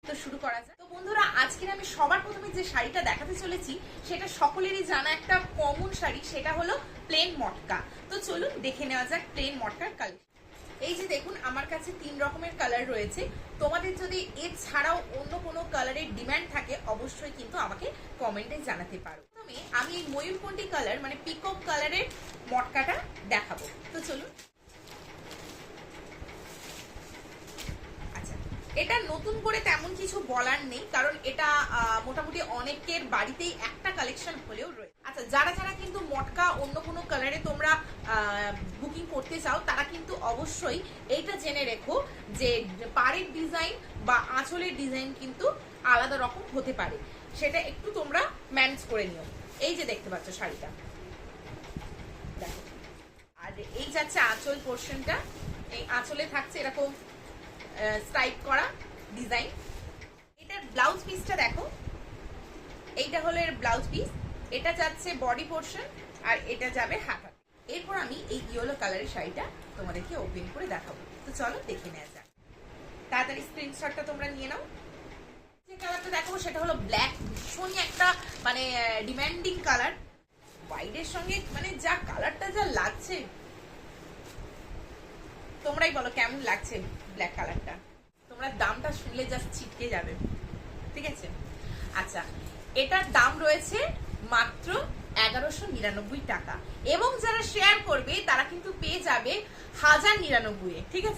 তো শুরু করা যায়। তো বন্ধুরা, আজকে আমি সবার প্রথমে যে শাড়িটা দেখাতে চলেছি সেটা সকলেরই জানা একটা কমন শাড়ি, সেটা হলো প্লেন মটকা। তো চলুন দেখে নেওয়া যাক প্লেন মটকার কালেকশন। এই যে দেখুন, আমার কাছে 3 রকমের কালার রয়েছে। তোমাদের যদি এছাড়াও অন্য কোনো কালারের ডিমান্ড থাকে অবশ্যই কিন্তু আমাকে কমেন্টে জানাতে পারো। প্রথমে আমি এই ময়ূরকণ্ঠী কালার মানে পিকক কালারের মটকাটা দেখাবো। তো চলুন। এটা নতুন করে তেমন কিছু বলার নেই, কারণ এটা মোটামুটি অনেকের বাড়িতেই একটা কালেকশন হলেও রয়েছে। আচ্ছা, যারা যারা কিন্তু মটকা অন্য কোনো কালারে তোমরা বুকিং করতে চাও তারা কিন্তু অবশ্যই এইটা জেনে রেখো যে পাড়ের ডিজাইন বা আঁচলের ডিজাইন কিন্তু আলাদা রকম হতে পারে, সেটা একটু তোমরা ম্যানেজ করে নিও। এই যে দেখতে পাচ্ছ শাড়িটা, দেখো। আর এই যাচ্ছে আঁচল পোর্শনটা, এই আঁচলে থাকছে এরকম স্ট্রাইপ করা ডিজাইন। এটার ব্লাউজ পিসটা দেখো, এইটা হলো এর ব্লাউজ পিস। এটা যাচ্ছে বডি পোর্শন আর এটা যাবে হাতা। এরপর আমি এই ইয়েলো কালারের শাড়িটা তোমাদেরকে ওপেন করে দেখাবো। তো চলো দেখে নেওয়া যাক। তাড়াতাড়ি স্ক্রিনশটটা তোমরা নিয়ে নাও। যে কালারটা দেখাবো সেটা হলো ব্ল্যাক, ভীষণই একটা মানে ডিমান্ডিং কালার। হোয়াইটের সঙ্গে মানে যা কালারটা যা লাগছে, তোমরাই বলো কেমন লাগছে ব্ল্যাক কালারটা। তোমরা দামটা শুনলে জাস্ট ছিটকে যাবে, ঠিক আছে? আচ্ছা, এটার দাম রয়েছে মাত্র 1199 টাকা, এবং যারা শেয়ার করবে তারা কিন্তু পেয়ে যাবে 1099-এ, ঠিক আছে?